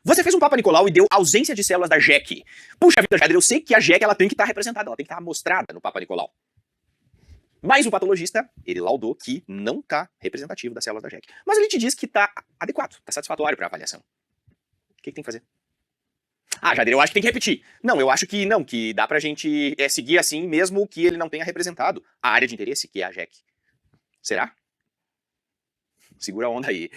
Você fez um Papa Nicolau e deu ausência de células da JEC. Puxa vida, Jader, eu sei que a JEC ela tem que estar representada, ela tem que estar mostrada no Papa Nicolau. Mas o patologista, ele laudou que não está representativo das células da JEC. Mas ele te diz que está adequado, está satisfatório para avaliação. O que tem que fazer? Ah, Jader, eu acho que tem que repetir. Não, eu acho que não, que dá pra gente seguir assim mesmo que ele não tenha representado a área de interesse, que é a JEC. Será? Segura a onda aí.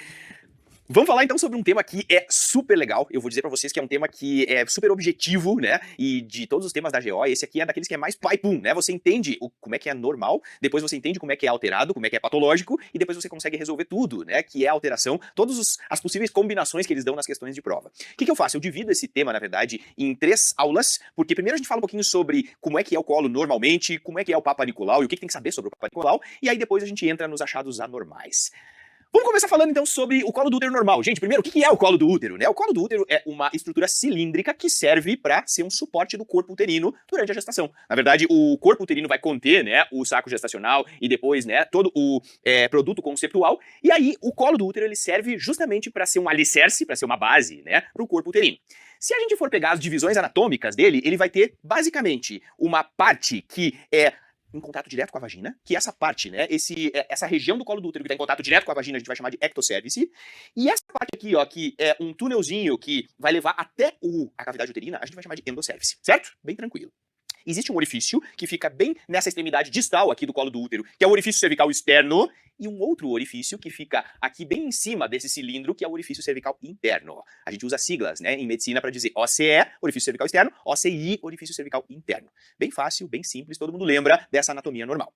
Vamos falar então sobre um tema que é super legal. Eu vou dizer pra vocês que é um tema que é super objetivo, né? E de todos os temas da GO, esse aqui é daqueles que é mais pai-pum, né? Você entende como é que é normal, depois você entende como é que é alterado, como é que é patológico, e depois você consegue resolver tudo, né? Que é a alteração, todas as possíveis combinações que eles dão nas questões de prova. O que eu faço? Eu divido esse tema, na verdade, em 3 aulas, porque primeiro a gente fala um pouquinho sobre como é que é o colo normalmente, como é que é o Papa Nicolau e o que tem que saber sobre o Papa Nicolau, e aí depois a gente entra nos achados anormais. Vamos começar falando então sobre o colo do útero normal. Gente, primeiro, o que é o colo do útero, né? O colo do útero é uma estrutura cilíndrica que serve para ser um suporte do corpo uterino durante a gestação. Na verdade, o corpo uterino vai conter, né, o saco gestacional e depois, né, todo o produto conceptual. E aí, o colo do útero ele serve justamente para ser um alicerce, para ser uma base, né, para o corpo uterino. Se a gente for pegar as divisões anatômicas dele, ele vai ter basicamente uma parte que é em contato direto com a vagina, que essa parte, né, essa região do colo do útero que está em contato direto com a vagina, a gente vai chamar de ectocervice, e essa parte aqui, ó, que é um túnelzinho que vai levar até a cavidade uterina, a gente vai chamar de endocervice, certo? Bem tranquilo. Existe um orifício que fica bem nessa extremidade distal aqui do colo do útero, que é o orifício cervical externo, e um outro orifício que fica aqui bem em cima desse cilindro, que é o orifício cervical interno. A gente usa siglas, né, em medicina para dizer OCE, orifício cervical externo, OCI, orifício cervical interno. Bem fácil, bem simples, todo mundo lembra dessa anatomia normal.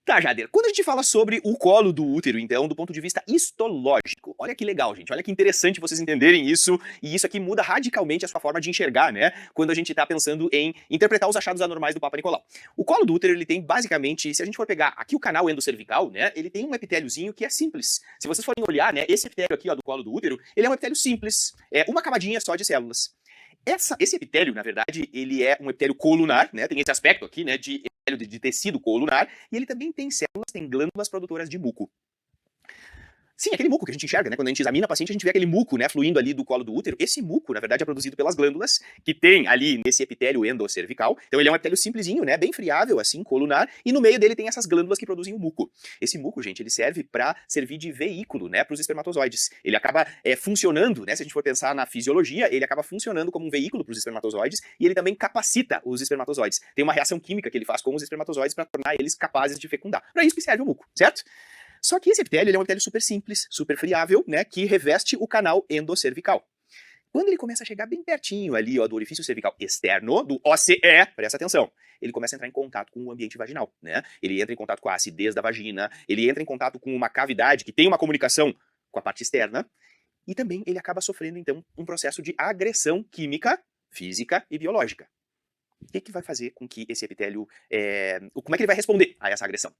Tá, Jader, quando a gente fala sobre o colo do útero, então, do ponto de vista histológico, olha que legal, gente, olha que interessante vocês entenderem isso, e isso aqui muda radicalmente a sua forma de enxergar, né, quando a gente tá pensando em interpretar os achados anormais do Papa Nicolau. O colo do útero, ele tem basicamente, se a gente for pegar aqui o canal endocervical, né, ele tem um epitéliozinho que é simples. Se vocês forem olhar, né, esse epitélio aqui, ó, do colo do útero, ele é um epitélio simples, é uma camadinha só de células. Esse epitélio, na verdade, ele é um epitélio colunar, né? Tem esse aspecto aqui, né, de epitélio de tecido colunar, e ele também tem células, tem glândulas produtoras de muco. Sim, aquele muco que a gente enxerga, né? Quando a gente examina a paciente, a gente vê aquele muco, né, fluindo ali do colo do útero. Esse muco, na verdade, é produzido pelas glândulas que tem ali nesse epitélio endocervical. Então ele é um epitélio simplesinho, né, bem friável, assim, colunar, e no meio dele tem essas glândulas que produzem o muco. Esse muco, gente, ele serve para servir de veículo, né, para os espermatozoides. Ele acaba funcionando, né, se a gente for pensar na fisiologia, ele acaba funcionando como um veículo para os espermatozoides e ele também capacita os espermatozoides. Tem uma reação química que ele faz com os espermatozoides para tornar eles capazes de fecundar. Para isso que serve o muco, certo? Só que esse epitélio ele é um epitélio super simples, super friável, né, que reveste o canal endocervical. Quando ele começa a chegar bem pertinho ali, ó, do orifício cervical externo, do OCE, presta atenção, ele começa a entrar em contato com o ambiente vaginal, né? Ele entra em contato com a acidez da vagina, ele entra em contato com uma cavidade que tem uma comunicação com a parte externa, e também ele acaba sofrendo, então, um processo de agressão química, física e biológica. O que vai fazer com que esse epitélio, como é que ele vai responder a essa agressão?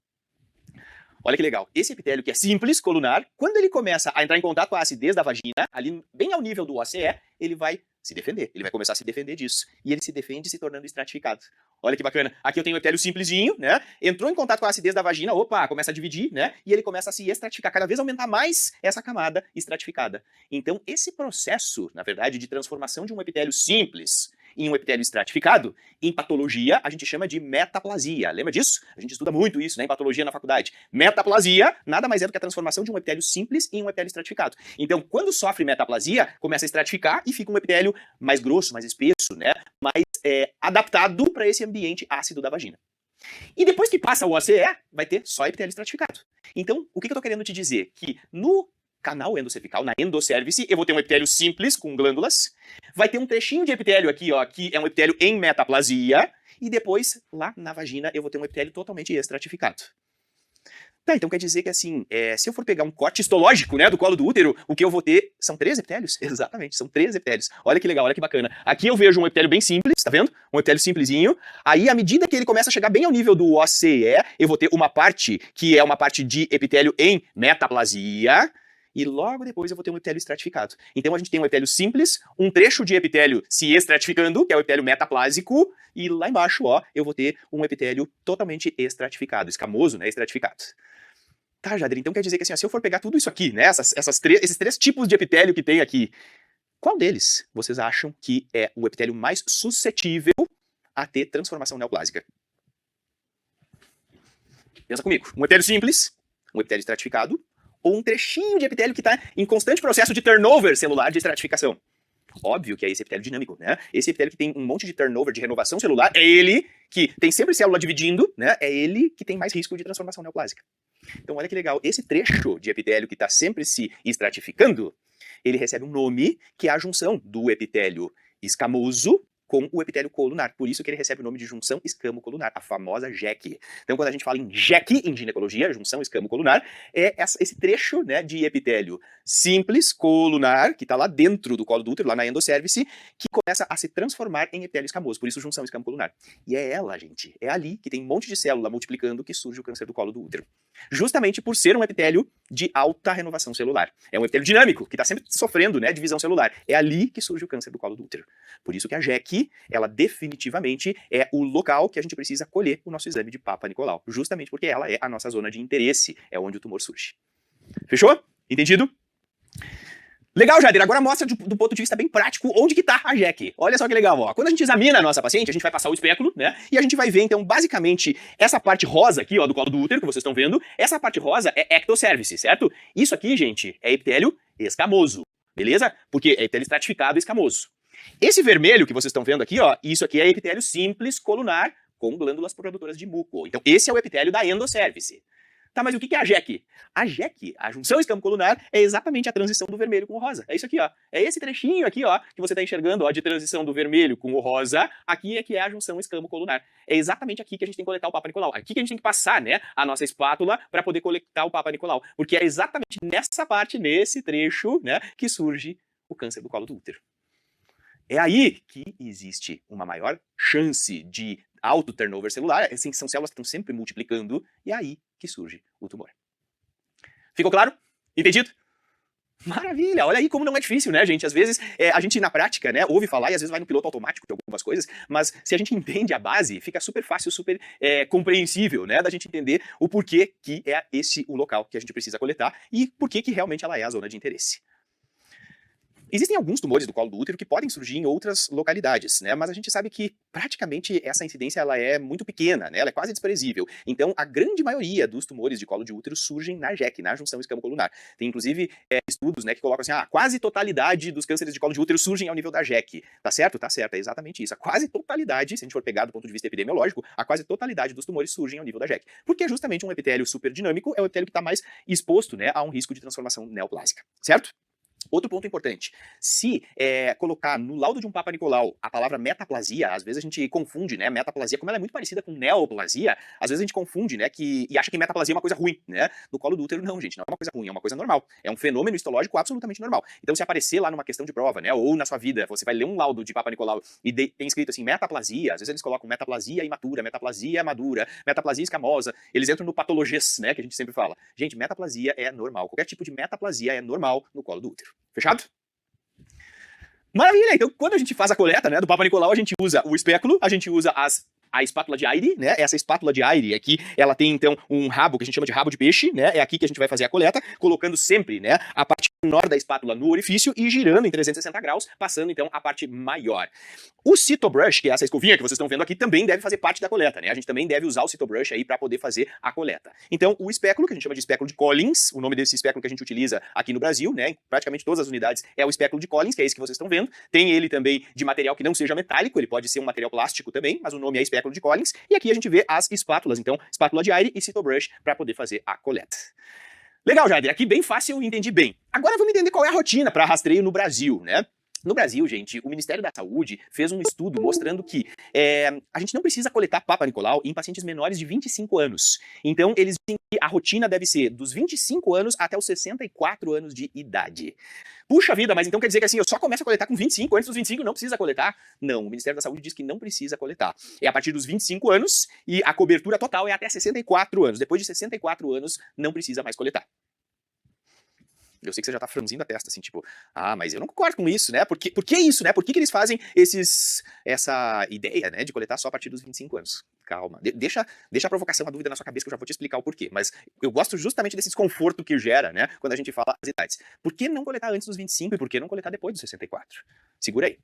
Olha que legal, esse epitélio que é simples, colunar, quando ele começa a entrar em contato com a acidez da vagina, ali bem ao nível do OCE, ele vai se defender, ele vai começar a se defender disso. E ele se defende se tornando estratificado. Olha que bacana, aqui eu tenho um epitélio simplesinho, né, entrou em contato com a acidez da vagina, opa, começa a dividir, né, e ele começa a se estratificar, cada vez aumentar mais essa camada estratificada. Então esse processo, na verdade, de transformação de um epitélio simples em um epitélio estratificado, em patologia a gente chama de metaplasia. Lembra disso? A gente estuda muito isso, né, em patologia na faculdade. Metaplasia nada mais é do que a transformação de um epitélio simples em um epitélio estratificado. Então, quando sofre metaplasia, começa a estratificar e fica um epitélio mais grosso, mais espesso, né, mais adaptado para esse ambiente ácido da vagina. E depois que passa o OCE, vai ter só epitélio estratificado. Então, o que eu tô querendo te dizer? Que no canal endocervical, na endocervice, eu vou ter um epitélio simples com glândulas, vai ter um trechinho de epitélio aqui, ó, que é um epitélio em metaplasia, e depois, lá na vagina, eu vou ter um epitélio totalmente estratificado. Tá, então quer dizer que assim, se eu for pegar um corte histológico, né, do colo do útero, o que eu vou ter são 3 epitélios? Exatamente, são 3 epitélios. Olha que legal, olha que bacana. Aqui eu vejo um epitélio bem simples, tá vendo? Um epitélio simplesinho. Aí, à medida que ele começa a chegar bem ao nível do OCE, eu vou ter uma parte que é uma parte de epitélio em metaplasia, e logo depois eu vou ter um epitélio estratificado. Então a gente tem um epitélio simples, um trecho de epitélio se estratificando, que é o epitélio metaplásico, e lá embaixo, ó, eu vou ter um epitélio totalmente estratificado, escamoso, né, estratificado. Tá, Jader, então quer dizer que assim, ó, se eu for pegar tudo isso aqui, né, esses 3 tipos de epitélio que tem aqui, Qual deles vocês acham que é o epitélio mais suscetível a ter transformação neoplásica? Pensa comigo. Um epitélio simples, um epitélio estratificado, ou um trechinho de epitélio que está em constante processo de turnover celular de estratificação? Óbvio que é esse epitélio dinâmico, né? Esse epitélio que tem um monte de turnover, de renovação celular, é ele que tem sempre célula dividindo, né? É ele que tem mais risco de transformação neoplásica. Então olha que legal, esse trecho de epitélio que está sempre se estratificando, ele recebe um nome que é a junção do epitélio escamoso com o epitélio colunar. Por isso que ele recebe o nome de junção escamo-colunar, a famosa JEC. Então, quando a gente fala em JEC, em ginecologia, junção escamo-colunar, é esse trecho, né, de epitélio simples, colunar, que está lá dentro do colo do útero, lá na endocérvice, que começa a se transformar em epitélio escamoso. Por isso, junção escamo-colunar. E é ela, gente, é ali que tem um monte de célula multiplicando que surge o câncer do colo do útero. Justamente por ser um epitélio de alta renovação celular. É um epitélio dinâmico, que está sempre sofrendo, né, divisão celular. É ali que surge o câncer do colo do útero. Por isso que a JEC, ela definitivamente é o local que a gente precisa colher o nosso exame de Papa Nicolau. Justamente porque ela é a nossa zona de interesse, é onde o tumor surge. Fechou? Entendido? Legal, Jader. Agora mostra do ponto de vista bem prático onde que tá a JEC. Olha só que legal, ó. Quando a gente examina a nossa paciente, a gente vai passar o espéculo, né? E a gente vai ver, então, basicamente, essa parte rosa aqui, ó, do colo do útero, que vocês estão vendo. Essa parte rosa é ectocervice, certo? Isso aqui, gente, é epitélio escamoso, beleza? Porque é epitélio estratificado e escamoso. Esse vermelho que vocês estão vendo aqui, ó, isso aqui é epitélio simples colunar com glândulas produtoras de muco. Então, esse é o epitélio da endocérvice. Tá, mas o que é a JEC? A JEC, a junção escamo-colunar, é exatamente a transição do vermelho com o rosa. É isso aqui, ó. É esse trechinho aqui, ó, que você tá enxergando, ó, de transição do vermelho com o rosa. Aqui é que é a junção escamo-colunar. É exatamente aqui que a gente tem que coletar o Papa Nicolau. Aqui que a gente tem que passar, né, a nossa espátula para poder coletar o Papa Nicolau. Porque é exatamente nessa parte, nesse trecho, né, que surge o câncer do colo do útero. É aí que existe uma maior chance de alto turnover celular, assim, são células que estão sempre multiplicando, e é aí que surge o tumor. Ficou claro? Entendido? Maravilha! Olha aí como não é difícil, né, gente? Às vezes a gente na prática, né, ouve falar e às vezes vai no piloto automático de algumas coisas, mas se a gente entende a base, fica super fácil, super compreensível, né, da gente entender o porquê que é esse o local que a gente precisa coletar e porquê que realmente ela é a zona de interesse. Existem alguns tumores do colo do útero que podem surgir em outras localidades, né? Mas a gente sabe que praticamente essa incidência ela é muito pequena, né? Ela é quase desprezível. Então, a grande maioria dos tumores de colo de útero surgem na JEC, na junção escamo-colunar. Tem inclusive estudos, né, que colocam assim, quase totalidade dos cânceres de colo de útero surgem ao nível da JEC. Tá certo? Tá certo, é exatamente isso. A quase totalidade, se a gente for pegar do ponto de vista epidemiológico, a quase totalidade dos tumores surgem ao nível da JEC. Porque justamente um epitélio super dinâmico é o epitélio que está mais exposto, né, a um risco de transformação neoplásica. Certo? Outro ponto importante, se colocar no laudo de um Papa Nicolau a palavra metaplasia, às vezes a gente confunde, né, metaplasia, como ela é muito parecida com neoplasia, às vezes a gente confunde, né, e acha que metaplasia é uma coisa ruim, né, no colo do útero não, gente, não é uma coisa ruim, é uma coisa normal, é um fenômeno histológico absolutamente normal. Então se aparecer lá numa questão de prova, né, ou na sua vida, você vai ler um laudo de Papa Nicolau e tem escrito assim, metaplasia, às vezes eles colocam metaplasia imatura, metaplasia madura, metaplasia escamosa, eles entram no patologês, né, que a gente sempre fala. Gente, metaplasia é normal, qualquer tipo de metaplasia é normal no colo do útero. Fechado? Maravilha! Então, quando a gente faz a coleta, né, do Papa Nicolau, a gente usa o espéculo, a gente usa a espátula de Aire, né? Essa espátula de Aire aqui, ela tem então um rabo que a gente chama de rabo de peixe, né? É aqui que a gente vai fazer a coleta, colocando sempre, né, a parte menor da espátula no orifício e girando em 360 graus, passando então a parte maior. O Cytobrush, que é essa escovinha que vocês estão vendo aqui, também deve fazer parte da coleta, né? A gente também deve usar o Cytobrush aí para poder fazer a coleta. Então, o espéculo, que a gente chama de espéculo de Collins, o nome desse espéculo que a gente utiliza aqui no Brasil, né? Em praticamente todas as unidades é o espéculo de Collins, que é esse que vocês estão vendo. Tem ele também de material que não seja metálico, ele pode ser um material plástico também, mas o nome é espéculo de Collins. E aqui a gente vê as espátulas, então, espátula de Aire e Cytobrush para poder fazer a coleta. Legal, Jader, aqui bem fácil, eu entendi bem. Agora vamos entender qual é a rotina para rastreio no Brasil, né? No Brasil, gente, o Ministério da Saúde fez um estudo mostrando que a gente não precisa coletar Papa Nicolau em pacientes menores de 25 anos. Então, eles dizem que a rotina deve ser dos 25 anos até os 64 anos de idade. Puxa vida, mas então quer dizer que assim, eu só começo a coletar com 25, antes dos 25 não precisa coletar? Não, o Ministério da Saúde diz que não precisa coletar. É a partir dos 25 anos e a cobertura total é até 64 anos. Depois de 64 anos, não precisa mais coletar. Eu sei que você já tá franzindo a testa, assim, tipo, mas eu não concordo com isso, né? Por que isso, né? Por que eles fazem essa ideia, né, de coletar só a partir dos 25 anos? Calma, deixa a provocação, a dúvida na sua cabeça que eu já vou te explicar o porquê. Mas eu gosto justamente desse desconforto que gera, né, quando a gente fala as idades. Por que não coletar antes dos 25 e por que não coletar depois dos 64? Segura aí.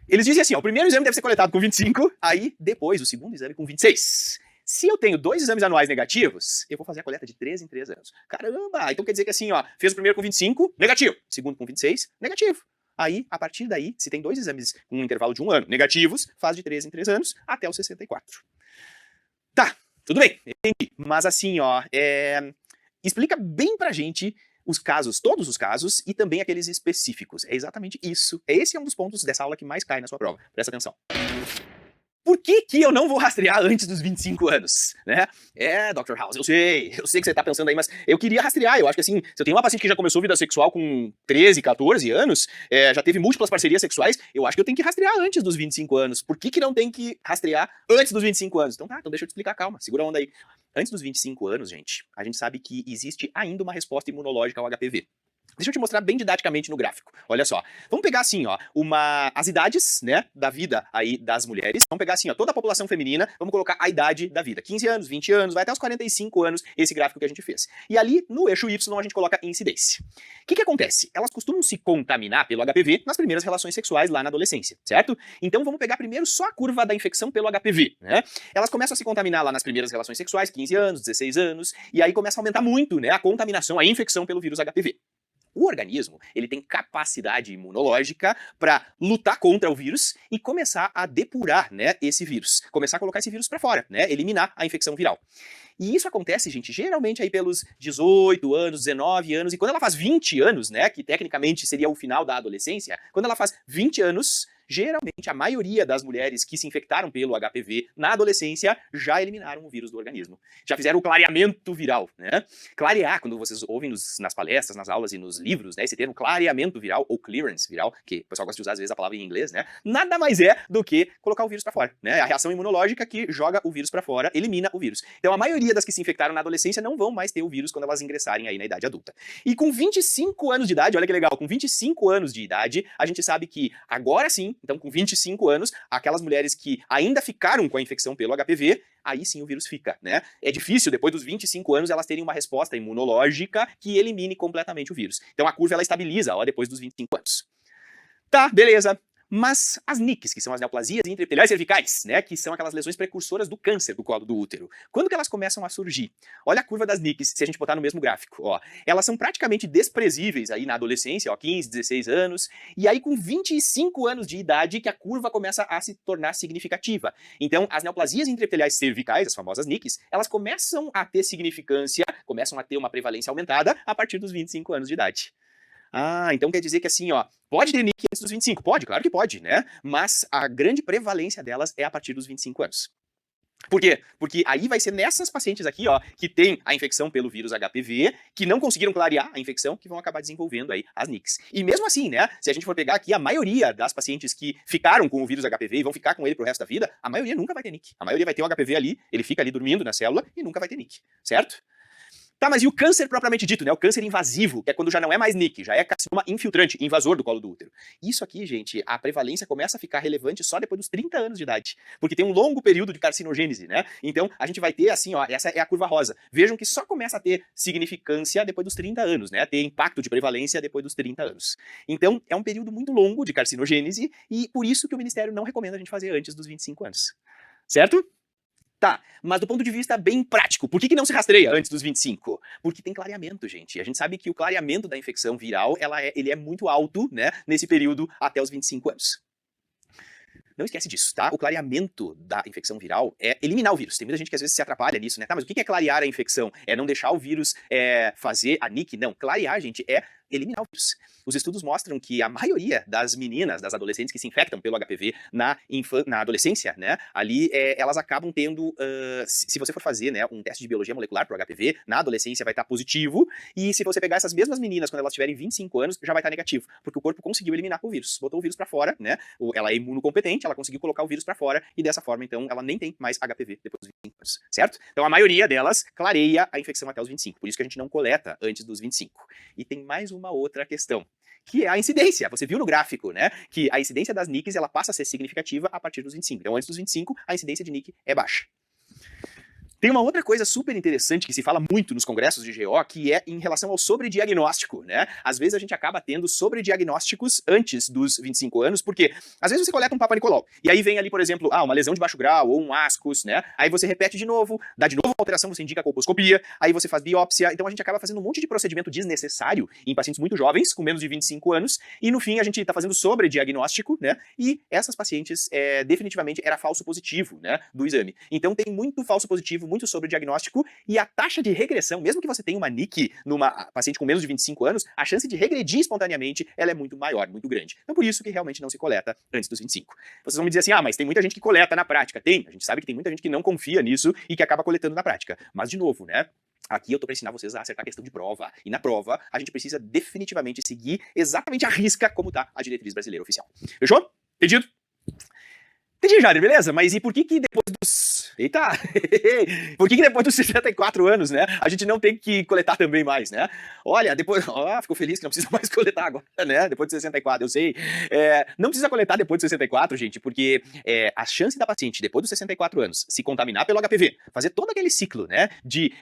Eles dizem assim, ó, o primeiro exame deve ser coletado com 25, aí depois o segundo exame com 26. Se eu tenho 2 exames anuais negativos, eu vou fazer a coleta de 3 em 3 anos. Caramba! Então quer dizer que assim, ó, fez o primeiro com 25, negativo. Segundo com 26, negativo. Aí, a partir daí, se tem 2 exames com um intervalo de 1 ano negativos, faz de 3 em 3 anos até os 64. Tá, tudo bem, entendi. Mas assim, ó, explica bem pra gente os casos, todos os casos, e também aqueles específicos. É exatamente isso. Esse é um dos pontos dessa aula que mais cai na sua prova. Presta atenção. Por que eu não vou rastrear antes dos 25 anos, né? Dr. House, eu sei que você tá pensando aí, mas eu queria rastrear. Eu acho que assim, se eu tenho uma paciente que já começou vida sexual com 13, 14 anos, já teve múltiplas parcerias sexuais, eu acho que eu tenho que rastrear antes dos 25 anos. Por que não tem que rastrear antes dos 25 anos? Então então deixa eu te explicar, calma, segura a onda aí. Antes dos 25 anos, gente, a gente sabe que existe ainda uma resposta imunológica ao HPV. Deixa eu te mostrar bem didaticamente no gráfico. Olha só. Vamos pegar assim, ó, as idades, né, da vida aí das mulheres. Vamos pegar assim, ó, toda a população feminina, vamos colocar a idade da vida. 15 anos, 20 anos, vai até os 45 anos, esse gráfico que a gente fez. E ali, no eixo Y, a gente coloca incidência. O que acontece? Elas costumam se contaminar pelo HPV nas primeiras relações sexuais lá na adolescência, certo? Então vamos pegar primeiro só a curva da infecção pelo HPV, né? Elas começam a se contaminar lá nas primeiras relações sexuais, 15 anos, 16 anos, e aí começa a aumentar muito, né, a contaminação, a infecção pelo vírus HPV. O organismo, ele tem capacidade imunológica para lutar contra o vírus e começar a depurar, né, esse vírus. Começar a colocar esse vírus para fora, né, eliminar a infecção viral. E isso acontece, gente, geralmente aí pelos 18 anos, 19 anos, e quando ela faz 20 anos, né, que tecnicamente seria o final da adolescência, quando ela faz 20 anos, geralmente a maioria das mulheres que se infectaram pelo HPV na adolescência já eliminaram o vírus do organismo. Já fizeram o clareamento viral, né? Clarear, quando vocês ouvem nas palestras, nas aulas e nos livros, né, esse termo clareamento viral ou clearance viral, que o pessoal gosta de usar às vezes a palavra em inglês, né? Nada mais é do que colocar o vírus para fora, né? A reação imunológica que joga o vírus para fora, elimina o vírus. Então a maioria das que se infectaram na adolescência não vão mais ter o vírus quando elas ingressarem aí na idade adulta. E com 25 anos de idade, olha que legal, com 25 anos de idade, a gente sabe que agora sim, então com 25 anos, aquelas mulheres que ainda ficaram com a infecção pelo HPV, aí sim o vírus fica, né? É difícil, depois dos 25 anos, elas terem uma resposta imunológica que elimine completamente o vírus. Então a curva, ela estabiliza, ó, depois dos 25 anos. Tá, beleza. Mas as NICs, que são as neoplasias intraepiteliais cervicais, né, que são aquelas lesões precursoras do câncer do colo do útero, quando que elas começam a surgir? Olha a curva das NICs, se a gente botar no mesmo gráfico, ó. Elas são praticamente desprezíveis aí na adolescência, ó, 15, 16 anos, e aí com 25 anos de idade que a curva começa a se tornar significativa. Então, as neoplasias intraepiteliais cervicais, as famosas NICs, elas começam a ter significância, começam a ter uma prevalência aumentada a partir dos 25 anos de idade. Então quer dizer que assim, ó, pode ter NIC antes dos 25? Pode, claro que pode, né? Mas a grande prevalência delas é a partir dos 25 anos. Por quê? Porque aí vai ser nessas pacientes aqui, ó, que tem a infecção pelo vírus HPV, que não conseguiram clarear a infecção, que vão acabar desenvolvendo aí as NICs. E mesmo assim, né, se a gente for pegar aqui a maioria das pacientes que ficaram com o vírus HPV e vão ficar com ele pro resto da vida, a maioria nunca vai ter NIC. A maioria vai ter o HPV ali, ele fica ali dormindo na célula e nunca vai ter NIC, certo? Tá, mas e o câncer propriamente dito, né? O câncer invasivo, que é quando já não é mais NIC, já é carcinoma infiltrante, invasor do colo do útero. Isso aqui, gente, a prevalência começa a ficar relevante só depois dos 30 anos de idade, porque tem um longo período de carcinogênese, né? Então, a gente vai ter assim, ó, essa é a curva rosa. Vejam que só começa a ter significância depois dos 30 anos, né? Ter impacto de prevalência depois dos 30 anos. Então, é um período muito longo de carcinogênese e por isso que o Ministério não recomenda a gente fazer antes dos 25 anos. Certo? Tá, mas do ponto de vista bem prático, por que não se rastreia antes dos 25? Porque tem clareamento, gente. A gente sabe que o clareamento da infecção viral, ele é muito alto, né, nesse período até os 25 anos. Não esquece disso, tá? O clareamento da infecção viral é eliminar o vírus. Tem muita gente que às vezes se atrapalha nisso, né? Tá, mas o que é clarear a infecção? É não deixar o vírus fazer a NIC? Não, clarear, gente, é eliminar o vírus. Os estudos mostram que a maioria das meninas, das adolescentes que se infectam pelo HPV na adolescência, né, ali elas acabam tendo, se você for fazer, né, um teste de biologia molecular para o HPV, na adolescência vai estar positivo, e se você pegar essas mesmas meninas quando elas tiverem 25 anos, já vai estar negativo, porque o corpo conseguiu eliminar o vírus, botou o vírus para fora, né, ela é imunocompetente, ela conseguiu colocar o vírus para fora, e dessa forma, então, ela nem tem mais HPV depois dos 25 anos, certo? Então, a maioria delas clareia a infecção até os 25, por isso que a gente não coleta antes dos 25. E tem mais uma uma outra questão, que é a incidência. Você viu no gráfico, né, que a incidência das NICs ela passa a ser significativa a partir dos 25. Então, antes dos 25, a incidência de NIC é baixa. Tem uma outra coisa super interessante que se fala muito nos congressos de GO, que é em relação ao sobrediagnóstico, né? Às vezes a gente acaba tendo sobrediagnósticos antes dos 25 anos, porque às vezes você coleta um Papa Nicolau, e aí vem ali, por exemplo, uma lesão de baixo grau, ou um ascus, né? Aí você repete de novo, dá de novo uma alteração, você indica a colposcopia, aí você faz biópsia, então a gente acaba fazendo um monte de procedimento desnecessário em pacientes muito jovens, com menos de 25 anos, e no fim a gente tá fazendo sobrediagnóstico, né? E essas pacientes, definitivamente, era falso positivo, né, do exame. Então tem muito falso positivo, muito sobre o diagnóstico, e a taxa de regressão, mesmo que você tenha uma NIC numa paciente com menos de 25 anos, a chance de regredir espontaneamente, ela é muito maior, muito grande. Então por isso que realmente não se coleta antes dos 25. Vocês vão me dizer assim, mas tem muita gente que coleta na prática. Tem, a gente sabe que tem muita gente que não confia nisso e que acaba coletando na prática. Mas de novo, né? Aqui eu tô para ensinar vocês a acertar a questão de prova. E na prova, a gente precisa definitivamente seguir exatamente a risca como tá a diretriz brasileira oficial. Fechou? Entendido? Entendi, Jader, beleza? Mas e por que depois dos... Eita! Por que depois dos 64 anos, né, a gente não tem que coletar também mais, né? Olha, depois... ficou feliz que não precisa mais coletar agora, né? Depois de 64, eu sei. Não precisa coletar depois de 64, gente, porque a chance da paciente, depois dos 64 anos, se contaminar pelo HPV, fazer todo aquele ciclo, né, de...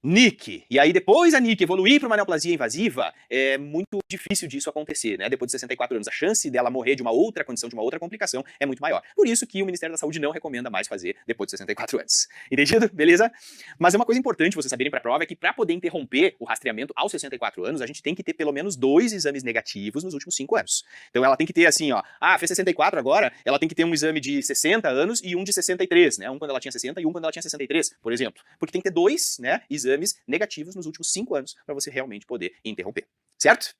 NIC, e aí depois a NIC evoluir para uma neoplasia invasiva, é muito difícil disso acontecer, né? Depois de 64 anos, a chance dela morrer de uma outra condição, de uma outra complicação, é muito maior. Por isso que o Ministério da Saúde não recomenda mais fazer depois de 64 anos. Entendido? Beleza? Mas uma coisa importante vocês saberem para a prova é que para poder interromper o rastreamento aos 64 anos, a gente tem que ter pelo menos 2 exames negativos nos últimos 5 anos. Então ela tem que ter assim, fez 64 agora, ela tem que ter um exame de 60 anos e um de 63, né? Um quando ela tinha 60 e um quando ela tinha 63, por exemplo. Porque tem que ter 2, né, exames negativos nos últimos 5 anos para você realmente poder interromper, certo?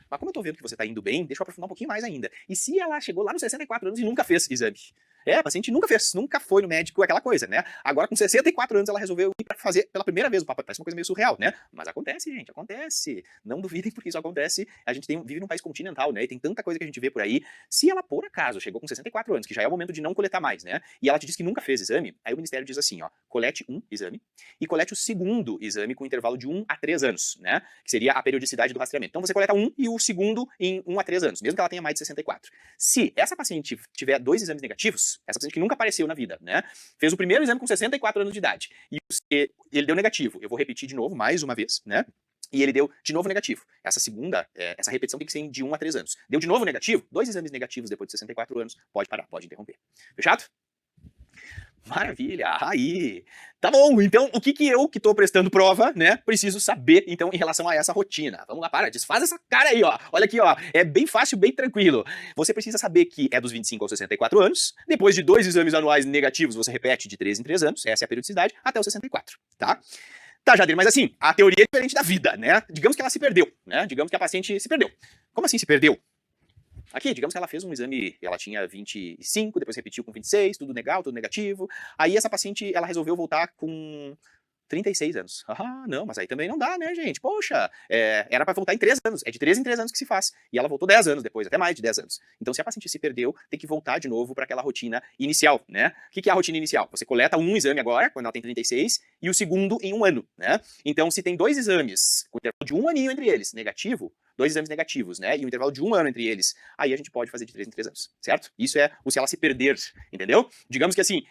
Mas como eu tô vendo que você tá indo bem, deixa eu aprofundar um pouquinho mais ainda. E se ela chegou lá nos 64 anos e nunca fez exame? A paciente nunca fez, nunca foi no médico, aquela coisa, né? Agora com 64 anos ela resolveu ir pra fazer pela primeira vez o Papa. Parece uma coisa meio surreal, né? Mas acontece, gente, acontece. Não duvidem porque isso acontece. A gente vive num país continental, né? E tem tanta coisa que a gente vê por aí. Se ela, por acaso, chegou com 64 anos, que já é o momento de não coletar mais, né? E ela te diz que nunca fez exame, aí o Ministério diz assim, colete um exame e colete o segundo exame com intervalo de 1 a 3 anos, né? Que seria a periodicidade do rastreamento. Então você coleta um e o segundo em 1 a 3 anos, mesmo que ela tenha mais de 64. Se essa paciente tiver 2 exames negativos, essa paciente que nunca apareceu na vida, né? Fez o primeiro exame com 64 anos de idade e ele deu negativo. Eu vou repetir de novo, mais uma vez, né? E ele deu de novo negativo. Essa segunda, essa repetição tem que ser de 1 a 3 anos. Deu de novo negativo, 2 exames negativos depois de 64 anos, pode parar, pode interromper. Fechado? Maravilha, aí. Tá bom, então o que eu que tô prestando prova, né, preciso saber, então, em relação a essa rotina? Vamos lá, desfaz essa cara aí, Olha aqui, é bem fácil, bem tranquilo. Você precisa saber que é dos 25 aos 64 anos, depois de 2 exames anuais negativos, você repete de 3 em 3 anos, essa é a periodicidade, até os 64, tá? Tá, Jadir, mas assim, a teoria é diferente da vida, né? Digamos que ela se perdeu, né? Digamos que a paciente se perdeu. Como assim se perdeu? Aqui, digamos que ela fez um exame, ela tinha 25, depois repetiu com 26, tudo legal, tudo negativo. Aí essa paciente, ela resolveu voltar com 36 anos. Não, mas aí também não dá, né, gente? Poxa, era pra voltar em 3 anos. É de 3 em 3 anos que se faz. E ela voltou 10 anos depois, até mais de 10 anos. Então, se a paciente se perdeu, tem que voltar de novo para aquela rotina inicial, né? O que é a rotina inicial? Você coleta um exame agora, quando ela tem 36, e o segundo em 1 ano, né? Então, se tem 2 exames, com intervalo de 1 aninho entre eles, negativo, 2 exames negativos, né? E um intervalo de 1 ano entre eles, aí a gente pode fazer de 3 em 3 anos, certo? Isso é o se ela se perder, entendeu? Digamos que assim,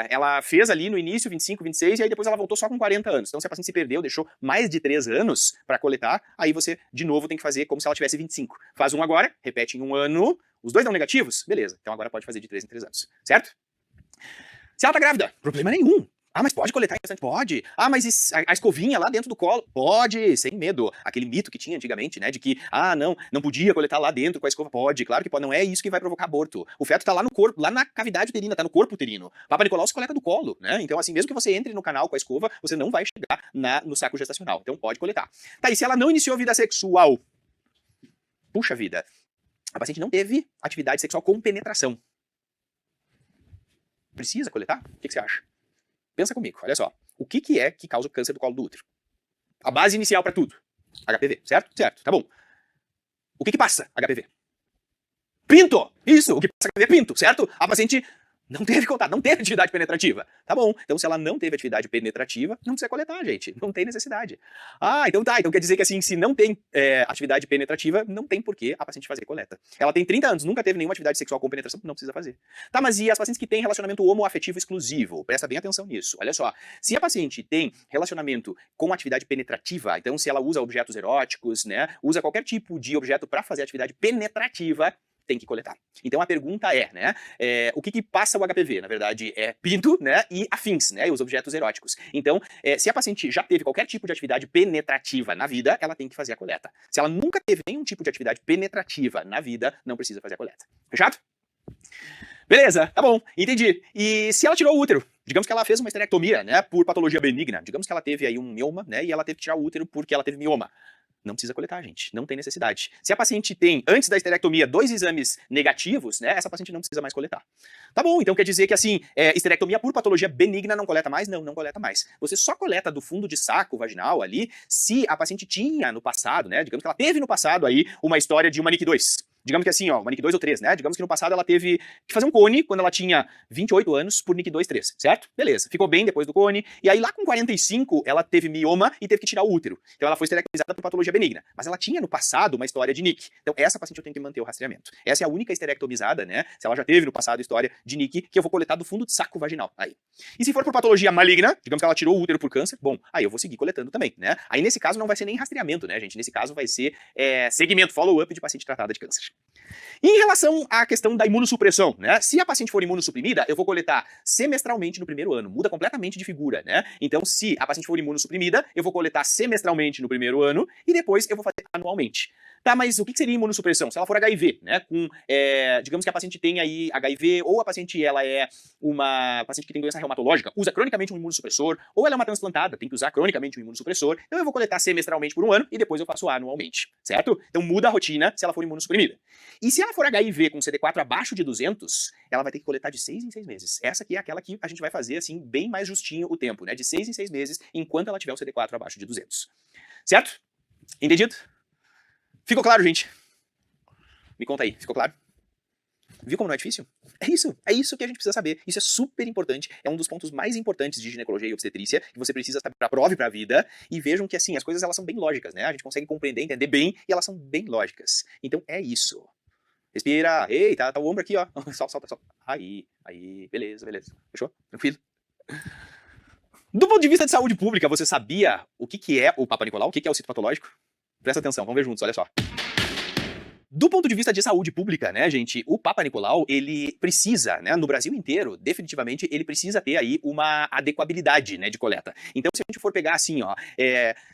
ela fez ali no início 25, 26, e aí depois ela voltou só com 40 anos. Então, se a paciente se perdeu, deixou mais de 3 anos para coletar, aí você, de novo, tem que fazer como se ela tivesse 25. Faz um agora, repete em 1 ano, os 2 dão negativos? Beleza, então agora pode fazer de 3 em 3 anos, certo? Se ela tá grávida, problema nenhum. Mas pode coletar em gestante? Pode. Mas a escovinha lá dentro do colo? Pode, sem medo. Aquele mito que tinha antigamente, né, de que, não podia coletar lá dentro com a escova. Pode, claro que pode. Não é isso que vai provocar aborto. O feto tá lá no corpo, lá na cavidade uterina, tá no corpo uterino. Papa Nicolau se coleta do colo, né? Então, assim, mesmo que você entre no canal com a escova, você não vai chegar no saco gestacional. Então, pode coletar. Tá, e se ela não iniciou vida sexual? Puxa vida. A paciente não teve atividade sexual com penetração. Precisa coletar? O que você acha? Pensa comigo, olha só. O que é que causa o câncer do colo do útero? A base inicial para tudo. HPV, certo? Certo, tá bom. O que passa HPV? Pinto! Isso, o que passa HPV é pinto, certo? A paciente Não teve contato, não teve atividade penetrativa. Tá bom, então se ela não teve atividade penetrativa, não precisa coletar, gente. Não tem necessidade. Ah, então tá. Então quer dizer que assim, se não tem atividade penetrativa, não tem por que a paciente fazer coleta. Ela tem 30 anos, nunca teve nenhuma atividade sexual com penetração, não precisa fazer. Tá, mas e as pacientes que têm relacionamento homoafetivo exclusivo? Presta bem atenção nisso. Olha só, se a paciente tem relacionamento com atividade penetrativa, então se ela usa objetos eróticos, né, usa qualquer tipo de objeto para fazer atividade penetrativa, tem que coletar. Então a pergunta é, né, o que passa o HPV? Na verdade é pinto, né, e afins, né, e os objetos eróticos. Então, se a paciente já teve qualquer tipo de atividade penetrativa na vida, ela tem que fazer a coleta. Se ela nunca teve nenhum tipo de atividade penetrativa na vida, não precisa fazer a coleta. Fechado? Beleza, tá bom, entendi. E se ela tirou o útero? Digamos que ela fez uma esterectomia, né, por patologia benigna. Digamos que ela teve aí um mioma, né, e ela teve que tirar o útero porque ela teve mioma. Não precisa coletar, gente. Não tem necessidade. Se a paciente tem, antes da esterectomia, 2 exames negativos, né, essa paciente não precisa mais coletar. Tá bom, então quer dizer que assim, esterectomia por patologia benigna não coleta mais? Não, não coleta mais. Você só coleta do fundo de saco vaginal ali se a paciente tinha no passado, né, digamos que ela teve no passado aí uma história de uma NIC 2. Digamos que assim, ó, uma NIC 2 ou 3, né? Digamos que no passado ela teve que fazer um cone quando ela tinha 28 anos por NIC 2, 3, certo? Beleza, ficou bem depois do cone. E aí lá com 45 ela teve mioma e teve que tirar o útero. Então ela foi esterectomizada por patologia benigna. Mas ela tinha no passado uma história de NIC. Então essa paciente eu tenho que manter o rastreamento. Essa é a única esterectomizada, né? Se ela já teve no passado história de NIC, que eu vou coletar do fundo de saco vaginal. Aí. E se for por patologia maligna, digamos que ela tirou o útero por câncer, bom, aí eu vou seguir coletando também, né? Aí nesse caso não vai ser nem rastreamento, né, gente? Nesse caso vai ser segmento, follow-up de paciente tratada de câncer. Em relação à questão da imunossupressão, né? Se a paciente for imunossuprimida, eu vou coletar semestralmente no primeiro ano. Muda completamente de figura, né? Então, se a paciente for imunossuprimida, eu vou coletar semestralmente no primeiro ano e depois eu vou fazer anualmente. Tá, mas o que seria imunossupressão? Se ela for HIV, né? Digamos que a paciente tem aí HIV, ou a paciente ela é uma paciente que tem doença reumatológica, usa cronicamente um imunossupressor, ou ela é uma transplantada, tem que usar cronicamente um imunossupressor, então eu vou coletar semestralmente por um ano e depois eu faço anualmente, certo? Então muda a rotina se ela for imunossuprimida. E se ela for HIV com CD4 abaixo de 200, ela vai ter que coletar de 6 em 6 meses. Essa aqui é aquela que a gente vai fazer assim, bem mais justinho o tempo, né? De 6 em 6 meses, enquanto ela tiver o CD4 abaixo de 200. Certo? Entendido? Ficou claro, gente? Me conta aí, ficou claro? Viu como não é difícil? É isso que a gente precisa saber. Isso é super importante, é um dos pontos mais importantes de ginecologia e obstetrícia, que você precisa saber pra prova e pra vida, e vejam que assim, as coisas elas são bem lógicas, né? A gente consegue compreender, entender bem, e elas são bem lógicas. Então é isso. Respira, ei, tá o ombro aqui, ó. Solta. Aí, beleza. Fechou? Tranquilo? Do ponto de vista de saúde pública, você sabia o que é o Papa Nicolau? O que é o cito patológico? Presta atenção, vamos ver juntos, olha só. Do ponto de vista de saúde pública, né, gente, o Papa Nicolau, ele precisa, né, no Brasil inteiro, definitivamente, ele precisa ter aí uma adequabilidade, né, de coleta. Então, se a gente for pegar assim, ó,